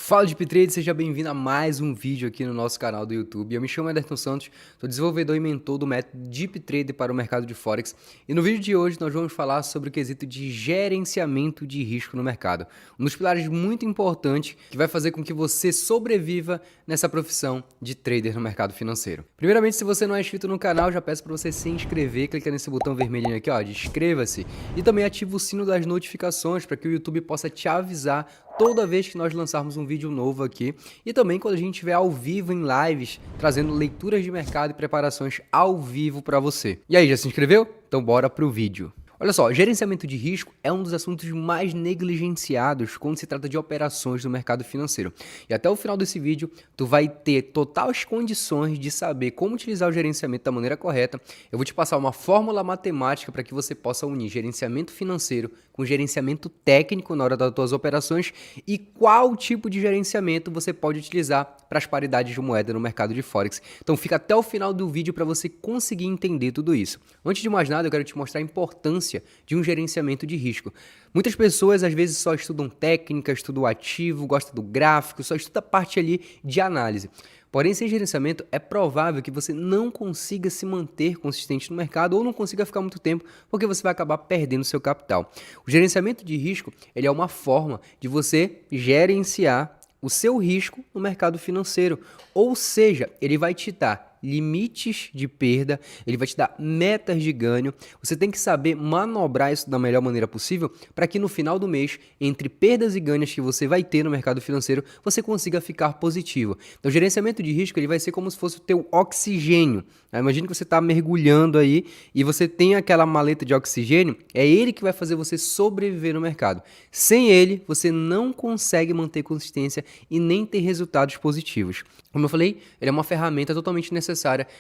Fala de Trade, seja bem-vindo a mais um vídeo aqui no nosso canal do YouTube. Eu me chamo Ederton Santos, sou desenvolvedor e mentor do método Deep Trade para o mercado de Forex. E no vídeo de hoje nós vamos falar sobre o quesito de gerenciamento de risco no mercado. Um dos pilares muito importantes que vai fazer com que você sobreviva nessa profissão de trader no mercado financeiro. Primeiramente, se você não é inscrito no canal, já peço para você se inscrever, clica nesse botão vermelhinho aqui, ó, de inscreva-se. E também ativa o sino das notificações para que o YouTube possa te avisar toda vez que nós lançarmos um vídeo novo aqui e também quando a gente estiver ao vivo em lives, trazendo leituras de mercado e preparações ao vivo para você. E aí, já se inscreveu? Então bora pro vídeo. Olha só, gerenciamento de risco é um dos assuntos mais negligenciados quando se trata de operações no mercado financeiro. E até o final desse vídeo, tu vai ter totais condições de saber como utilizar o gerenciamento da maneira correta. Eu vou te passar uma fórmula matemática para que você possa unir gerenciamento financeiro com gerenciamento técnico na hora das tuas operações e qual tipo de gerenciamento você pode utilizar para as paridades de moeda no mercado de Forex. Então fica até o final do vídeo para você conseguir entender tudo isso. Antes de mais nada, eu quero te mostrar a importância de um gerenciamento de risco. Muitas pessoas às vezes só estudam técnica, estudam ativo, gostam do gráfico, só estuda a parte ali de análise. Porém, sem gerenciamento é provável que você não consiga se manter consistente no mercado ou não consiga ficar muito tempo, porque você vai acabar perdendo seu capital. O gerenciamento de risco, ele é uma forma de você gerenciar o seu risco no mercado financeiro, ou seja, ele vai te dar limites de perda, ele vai te dar metas de ganho. Você tem que saber manobrar isso da melhor maneira possível para que no final do mês, entre perdas e ganhos que você vai ter no mercado financeiro, você consiga ficar positivo. Então, o gerenciamento de risco ele vai ser como se fosse o teu oxigênio. Imagina que você está mergulhando aí e você tem aquela maleta de oxigênio, é ele que vai fazer você sobreviver no mercado. Sem ele, você não consegue manter consistência e nem ter resultados positivos. Como eu falei, ele é uma ferramenta totalmente necessária.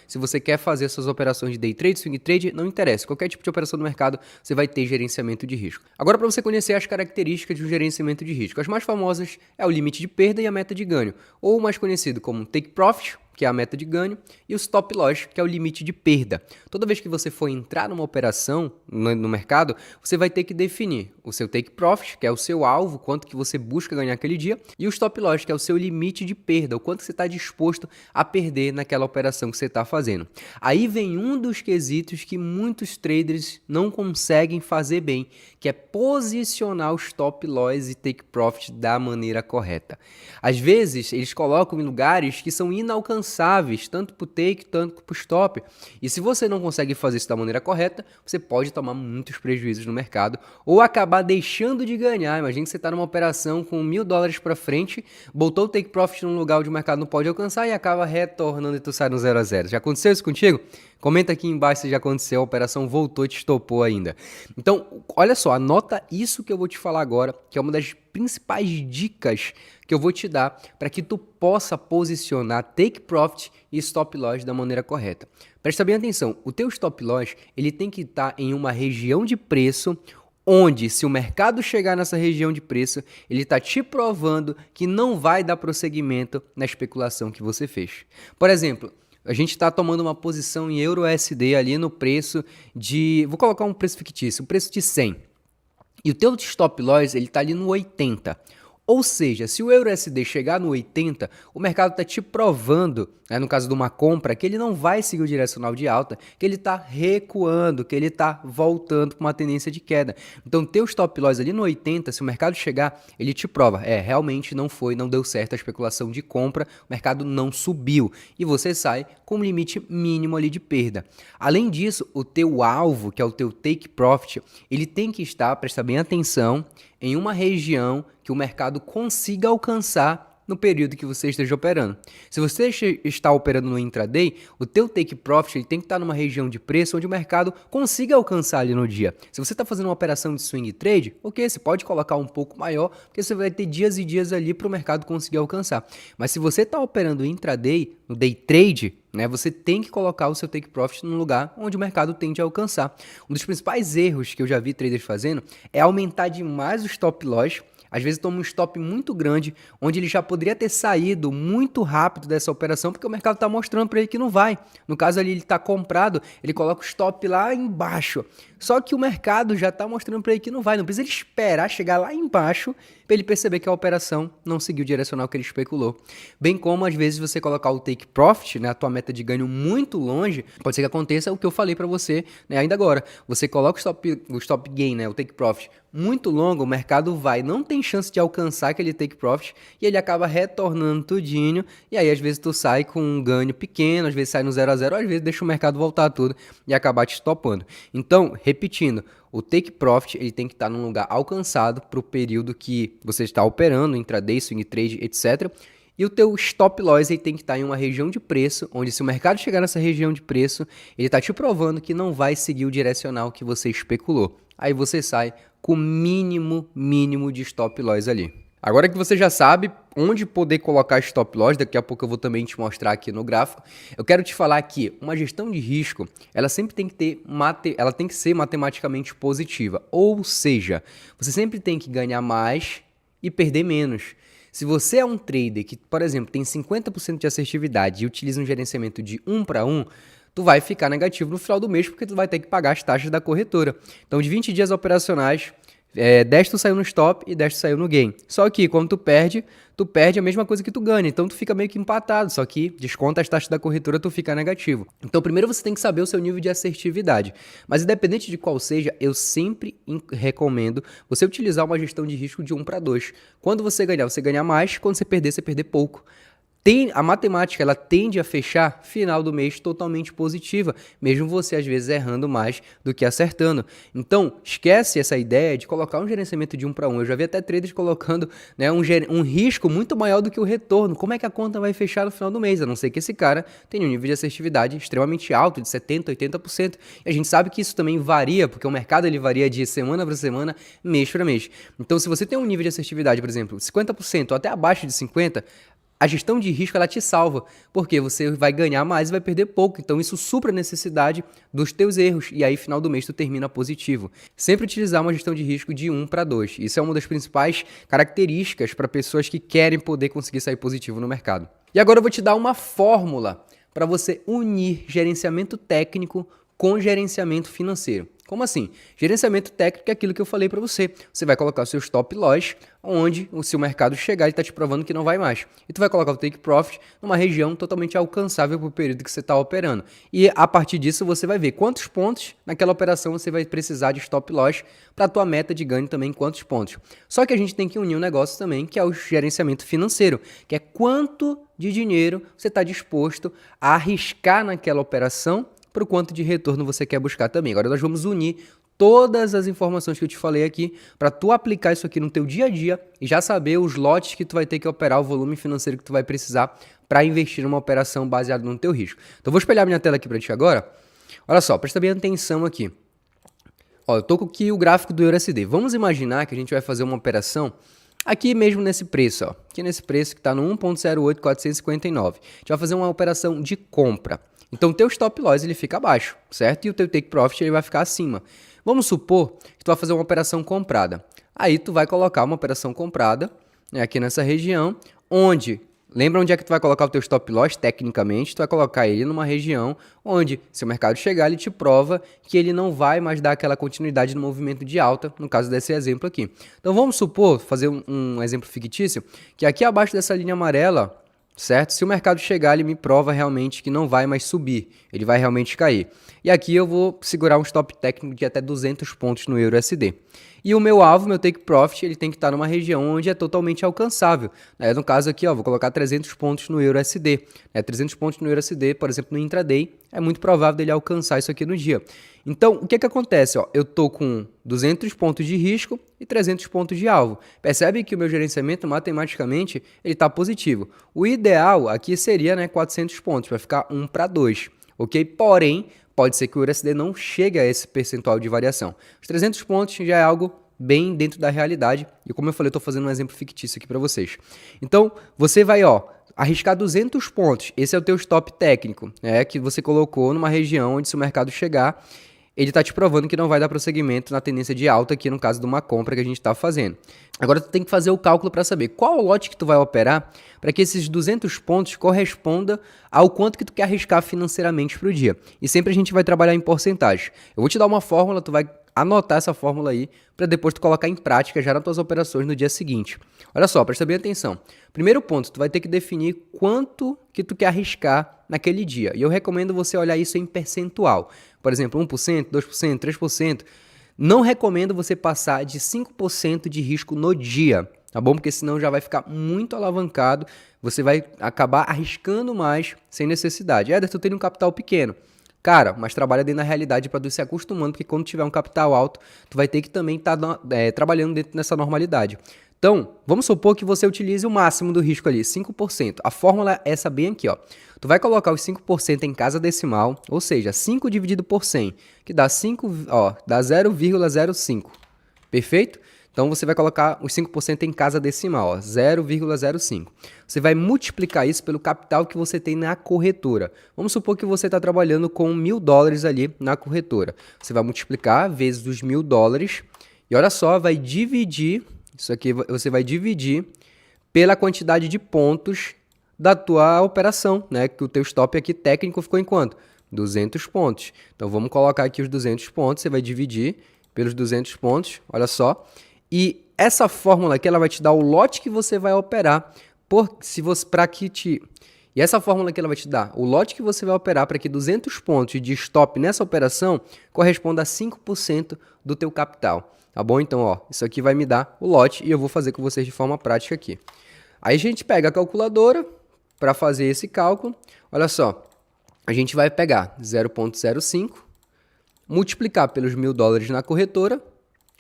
Se você quer fazer suas operações de day trade, swing trade, não interessa. Qualquer tipo de operação no mercado, você vai ter gerenciamento de risco. Agora, para você conhecer as características de um gerenciamento de risco, as mais famosas é o limite de perda e a meta de ganho, ou mais conhecido como take profit, que é a meta de ganho, e o stop loss, que é o limite de perda. Toda vez que você for entrar numa operação no mercado, você vai ter que definir o seu take profit, que é o seu alvo, quanto que você busca ganhar aquele dia, e o stop loss, que é o seu limite de perda, o quanto você está disposto a perder naquela operação que você está fazendo. Aí vem um dos quesitos que muitos traders não conseguem fazer bem, que é posicionar o stop loss e take profit da maneira correta. Às vezes, eles colocam em lugares que são inalcançáveis, tanto para o take, tanto para o stop. E se você não consegue fazer isso da maneira correta, você pode tomar muitos prejuízos no mercado ou acabar deixando de ganhar. Imagina que você está numa operação com $1.000 para frente, botou o take profit num lugar onde o mercado não pode alcançar e acaba retornando e tu sai no 0 a 0. Já aconteceu isso contigo? Comenta aqui embaixo se já aconteceu, a operação voltou e te estopou ainda. Então, olha só, anota isso que eu vou te falar agora, que é uma das principais dicas que eu vou te dar para que tu possa posicionar take profit e stop loss da maneira correta. Presta bem atenção, o teu stop loss ele tem que estar em uma região de preço onde, se o mercado chegar nessa região de preço, ele está te provando que não vai dar prosseguimento na especulação que você fez. Por exemplo, a gente está tomando uma posição em EURUSD ali no preço de... Vou colocar um preço fictício, um preço de 100. E o teu stop loss ele está ali no 80. Ou seja, se o EURUSD chegar no 80, o mercado está te provando, no caso de uma compra, que ele não vai seguir o direcional de alta, que ele está recuando, que ele está voltando para uma tendência de queda. Então, teu stop loss ali no 80, se o mercado chegar, ele te prova, realmente não deu certo a especulação de compra, o mercado não subiu. E você sai com um limite mínimo ali de perda. Além disso, o teu alvo, que é o teu take profit, ele tem que estar, presta bem atenção, em uma região que o mercado consiga alcançar no período que você esteja operando. Se você está operando no intraday, o teu take profit ele tem que estar numa região de preço onde o mercado consiga alcançar ali no dia. Se você está fazendo uma operação de swing trade, ok, você pode colocar um pouco maior, porque você vai ter dias e dias ali para o mercado conseguir alcançar. Mas se você está operando intraday, no day trade, você tem que colocar o seu take profit no lugar onde o mercado tende a alcançar. Um dos principais erros que eu já vi traders fazendo é aumentar demais o stop loss, Às vezes toma um stop muito grande, onde ele já poderia ter saído muito rápido dessa operação, porque o mercado está mostrando para ele que não vai. No caso ali, ele está comprado, ele coloca o stop lá embaixo. Só que o mercado já está mostrando para ele que não vai. Não precisa ele esperar chegar lá embaixo para ele perceber que a operação não seguiu o direcional que ele especulou. Bem como, às vezes, você colocar o take profit, né, a tua meta de ganho muito longe, pode ser que aconteça o que eu falei para você, né, ainda agora. Você coloca o stop gain, né, o take profit, muito longo, o mercado não tem chance de alcançar aquele take profit e ele acaba retornando tudinho, e aí às vezes tu sai com um ganho pequeno, às vezes sai no 0 a 0, às vezes deixa o mercado voltar tudo e acabar te stopando. Então, repetindo, o take profit ele tem que estar num lugar alcançado para o período que você está operando, intraday, swing trade, etc. E o teu stop loss ele tem que estar em uma região de preço, onde se o mercado chegar nessa região de preço, ele está te provando que não vai seguir o direcional que você especulou. Aí você sai com o mínimo de stop loss ali. Agora que você já sabe onde poder colocar stop loss, daqui a pouco eu vou também te mostrar aqui no gráfico, eu quero te falar que uma gestão de risco, ela sempre tem que ter ela tem que ser matematicamente positiva, ou seja, você sempre tem que ganhar mais e perder menos. Se você é um trader que, por exemplo, tem 50% de assertividade e utiliza um gerenciamento de 1 para 1, tu vai ficar negativo no final do mês porque tu vai ter que pagar as taxas da corretora. Então, de 20 dias operacionais, 10 tu saiu no stop e 10 tu saiu no gain. Só que quando tu perde a mesma coisa que tu ganha. Então tu fica meio que empatado, só que desconta as taxas da corretora, tu fica negativo. Então primeiro você tem que saber o seu nível de assertividade. Mas independente de qual seja, eu sempre recomendo você utilizar uma gestão de risco de 1 para 2. Quando você ganhar mais. Quando você perder pouco. A matemática ela tende a fechar final do mês totalmente positiva, mesmo você às vezes errando mais do que acertando. Então, esquece essa ideia de colocar um gerenciamento de 1 para 1. Eu já vi até traders colocando, né, um risco muito maior do que o retorno. Como é que a conta vai fechar no final do mês? A não ser que esse cara tenha um nível de assertividade extremamente alto, de 70%, 80%. E a gente sabe que isso também varia, porque o mercado ele varia de semana para semana, mês para mês. Então, se você tem um nível de assertividade, por exemplo, 50% ou até abaixo de 50%, a gestão de risco ela te salva, porque você vai ganhar mais e vai perder pouco. Então isso supra a necessidade dos teus erros e aí final do mês tu termina positivo. Sempre utilizar uma gestão de risco de 1 para 2. Isso é uma das principais características para pessoas que querem poder conseguir sair positivo no mercado. E agora eu vou te dar uma fórmula para você unir gerenciamento técnico com gerenciamento financeiro. Como assim? Gerenciamento técnico é aquilo que eu falei para você. Você vai colocar o seu stop loss, onde se o mercado chegar, ele está te provando que não vai mais. E tu vai colocar o take profit numa região totalmente alcançável para o período que você está operando. E a partir disso você vai ver quantos pontos naquela operação você vai precisar de stop loss para a tua meta de ganho também, quantos pontos. Só que a gente tem que unir um negócio também, que é o gerenciamento financeiro, que é quanto de dinheiro você está disposto a arriscar naquela operação para o quanto de retorno você quer buscar também. Agora nós vamos unir todas as informações que eu te falei aqui para tu aplicar isso aqui no teu dia a dia e já saber os lotes que tu vai ter que operar, o volume financeiro que tu vai precisar para investir numa operação baseada no teu risco. Então eu vou espelhar minha tela aqui para ti agora. Olha só, presta bem atenção aqui. Ó, eu tô com aqui o gráfico do EURUSD. Vamos imaginar que a gente vai fazer uma operação aqui mesmo nesse preço, ó. Aqui nesse preço que está no 1.08459. A gente vai fazer uma operação de compra. Então, o teu stop loss ele fica abaixo, certo? E o teu take profit ele vai ficar acima. Vamos supor que tu vai fazer uma operação comprada. Aí, tu vai colocar uma operação comprada, né, aqui nessa região, onde... Lembra onde é que tu vai colocar o teu stop loss? Tecnicamente, tu vai colocar ele numa região onde, se o mercado chegar, ele te prova que ele não vai mais dar aquela continuidade no movimento de alta, no caso desse exemplo aqui. Então, vamos supor, fazer um exemplo fictício, que aqui abaixo dessa linha amarela... Certo? Se o mercado chegar, ele me prova realmente que não vai mais subir, ele vai realmente cair. E aqui eu vou segurar um stop técnico de até 200 pontos no EURUSD. E o meu alvo, meu take profit, ele tem que estar numa região onde é totalmente alcançável. No caso aqui, ó, vou colocar 300 pontos no EURUSD. 300 pontos no EURUSD, por exemplo, no intraday, é muito provável dele alcançar isso aqui no dia. Então, o que acontece? Ó, eu estou com 200 pontos de risco e 300 pontos de alvo. Percebe que o meu gerenciamento, matematicamente, ele está positivo. O ideal aqui seria 400 pontos, vai ficar 1 para 2. Ok? Porém, pode ser que o USD não chegue a esse percentual de variação. Os 300 pontos já é algo bem dentro da realidade. E como eu falei, eu estou fazendo um exemplo fictício aqui para vocês. Então, você vai arriscar 200 pontos. Esse é o teu stop técnico, que você colocou numa região onde se o mercado chegar, ele está te provando que não vai dar prosseguimento na tendência de alta aqui no caso de uma compra que a gente está fazendo. Agora tu tem que fazer o cálculo para saber qual o lote que tu vai operar para que esses 200 pontos corresponda ao quanto que tu quer arriscar financeiramente para o dia. E sempre a gente vai trabalhar em porcentagem. Eu vou te dar uma fórmula, tu vai anotar essa fórmula aí para depois tu colocar em prática já nas tuas operações no dia seguinte. Olha só, presta bem atenção. Primeiro ponto, tu vai ter que definir quanto que tu quer arriscar naquele dia. E eu recomendo você olhar isso em percentual. Por exemplo, 1%, 2%, 3%. Não recomendo você passar de 5% de risco no dia, tá bom? Porque senão já vai ficar muito alavancado, você vai acabar arriscando mais sem necessidade. Tu tem um capital pequeno. Cara, mas trabalha dentro da realidade para tu se acostumando, porque quando tiver um capital alto, tu vai ter que também estar trabalhando dentro dessa normalidade. Então, vamos supor que você utilize o máximo do risco ali, 5%. A fórmula é essa bem aqui, ó. Tu vai colocar os 5% em casa decimal, ou seja, 5 dividido por 100, que dá 5, ó, dá 0,05. Perfeito? Então você vai colocar os 5% em casa decimal, ó, 0,05. Você vai multiplicar isso pelo capital que você tem na corretora. Vamos supor que você está trabalhando com $1.000 ali na corretora. Você vai multiplicar vezes os $1.000 e olha só, vai dividir, isso aqui você vai dividir pela quantidade de pontos da tua operação, né? Que o teu stop aqui técnico ficou em quanto? 200 pontos. Então vamos colocar aqui os 200 pontos, você vai dividir pelos 200 pontos, olha só. E essa fórmula aqui ela vai te dar o lote que você vai operar E essa fórmula aqui ela vai te dar o lote que você vai operar para que 200 pontos de stop nessa operação corresponda a 5% do teu capital. Tá bom? Então, ó, isso aqui vai me dar o lote e eu vou fazer com vocês de forma prática aqui. Aí a gente pega a calculadora para fazer esse cálculo. Olha só, a gente vai pegar 0,05, multiplicar pelos $1.000 na corretora,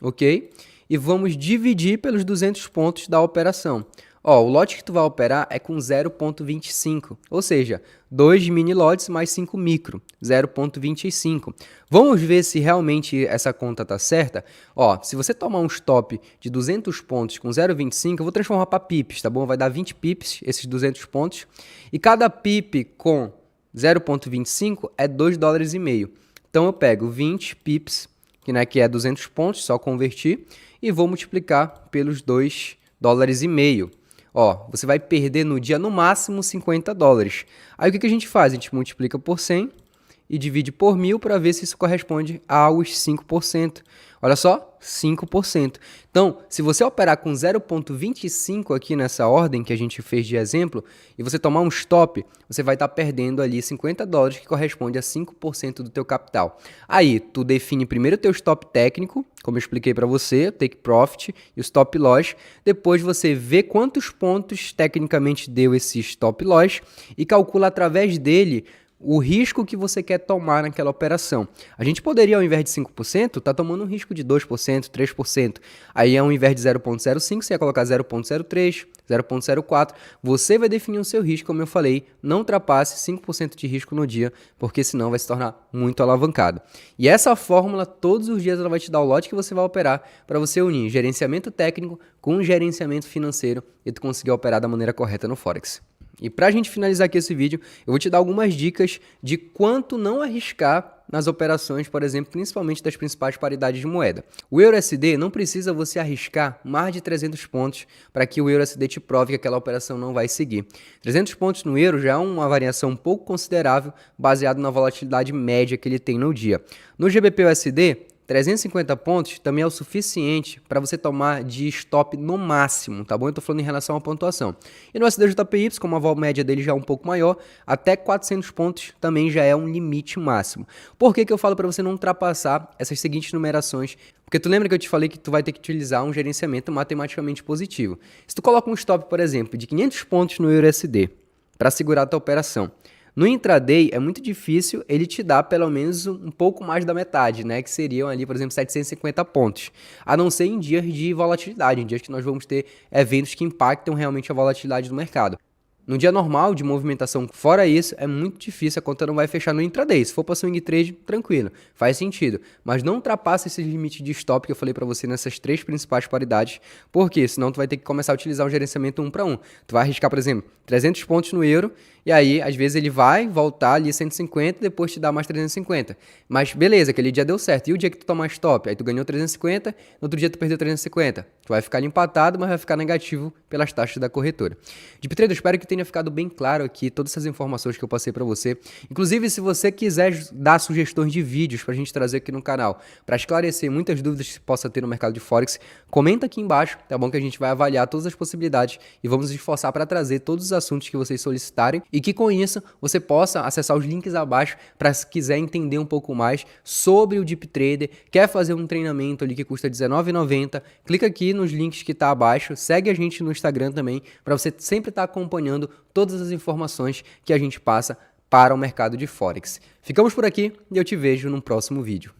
ok? E vamos dividir pelos 200 pontos da operação. Ó, o lote que tu vai operar é com 0,25, ou seja, 2 mini lotes mais 5 micro, 0,25. Vamos ver se realmente essa conta tá certa? Ó, se você tomar um stop de 200 pontos com 0,25, eu vou transformar para pips, tá bom? Vai dar 20 pips, esses 200 pontos. E cada pip com 0,25 é $2,50. Então eu pego 20 pips, que é 200 pontos, só convertir, e vou multiplicar pelos $2,50. Ó, você vai perder no dia no máximo $50. Aí o que a gente faz? A gente multiplica por 100 e divide por 1.000 para ver se isso corresponde aos 5%. Olha só, 5%. Então, se você operar com 0,25 aqui nessa ordem que a gente fez de exemplo, e você tomar um stop, você vai estar perdendo ali $50, que corresponde a 5% do teu capital. Aí, tu define primeiro o teu stop técnico, como eu expliquei para você, o take profit e o stop loss. Depois você vê quantos pontos tecnicamente deu esse stop loss e calcula através dele o risco que você quer tomar naquela operação. A gente poderia, ao invés de 5%, estar tomando um risco de 2%, 3%. Aí, ao invés de 0,05, você ia colocar 0,03, 0,04. Você vai definir o seu risco, como eu falei, não ultrapasse 5% de risco no dia, porque senão vai se tornar muito alavancado. E essa fórmula, todos os dias, ela vai te dar o lote que você vai operar para você unir gerenciamento técnico com gerenciamento financeiro e tu conseguir operar da maneira correta no Forex. E para a gente finalizar aqui esse vídeo, eu vou te dar algumas dicas de quanto não arriscar nas operações, por exemplo, principalmente das principais paridades de moeda. O EURUSD não precisa você arriscar mais de 300 pontos para que o EURUSD te prove que aquela operação não vai seguir. 300 pontos no euro já é uma variação um pouco considerável, baseado na volatilidade média que ele tem no dia. No GBP-USD, 350 pontos também é o suficiente para você tomar de stop no máximo, tá bom? Eu estou falando em relação à pontuação. E no SDJPY, como a vol média dele já é um pouco maior, até 400 pontos também já é um limite máximo. Por que eu falo para você não ultrapassar essas seguintes numerações? Porque tu lembra que eu te falei que tu vai ter que utilizar um gerenciamento matematicamente positivo. Se tu coloca um stop, por exemplo, de 500 pontos no EURUSD para segurar a tua operação, no intraday é muito difícil ele te dar pelo menos um pouco mais da metade, né? Que seriam ali, por exemplo, 750 pontos. A não ser em dias de volatilidade, em dias que nós vamos ter eventos que impactam realmente a volatilidade do mercado. No dia normal de movimentação, fora isso, é muito difícil, a conta não vai fechar no intraday. Se for para swing trade, tranquilo, faz sentido. Mas não ultrapassa esse limite de stop que eu falei para você nessas 3 principais paridades, porque senão tu vai ter que começar a utilizar o gerenciamento 1 para 1. Tu vai arriscar, por exemplo, 300 pontos no euro, e aí, às vezes, ele vai voltar ali 150 e depois te dá mais 350. Mas beleza, aquele dia deu certo. E o dia que tu tomar stop? Aí tu ganhou 350, no outro dia tu perdeu 350. Tu vai ficar ali empatado, mas vai ficar negativo pelas taxas da corretora. Deep Trader, eu espero que tenha ficado bem claro aqui todas essas informações que eu passei para você. Inclusive, se você quiser dar sugestões de vídeos para a gente trazer aqui no canal, para esclarecer muitas dúvidas que possa ter no mercado de Forex, comenta aqui embaixo, tá bom? Que a gente vai avaliar todas as possibilidades e vamos nos esforçar para trazer todos os assuntos que vocês solicitarem e que com isso você possa acessar os links abaixo para se quiser entender um pouco mais sobre o Deep Trader, quer fazer um treinamento ali que custa R$19,90, clica aqui nos links que tá abaixo, segue a gente no Instagram também para você sempre estar acompanhando todas as informações que a gente passa para o mercado de Forex. Ficamos por aqui e eu te vejo no próximo vídeo.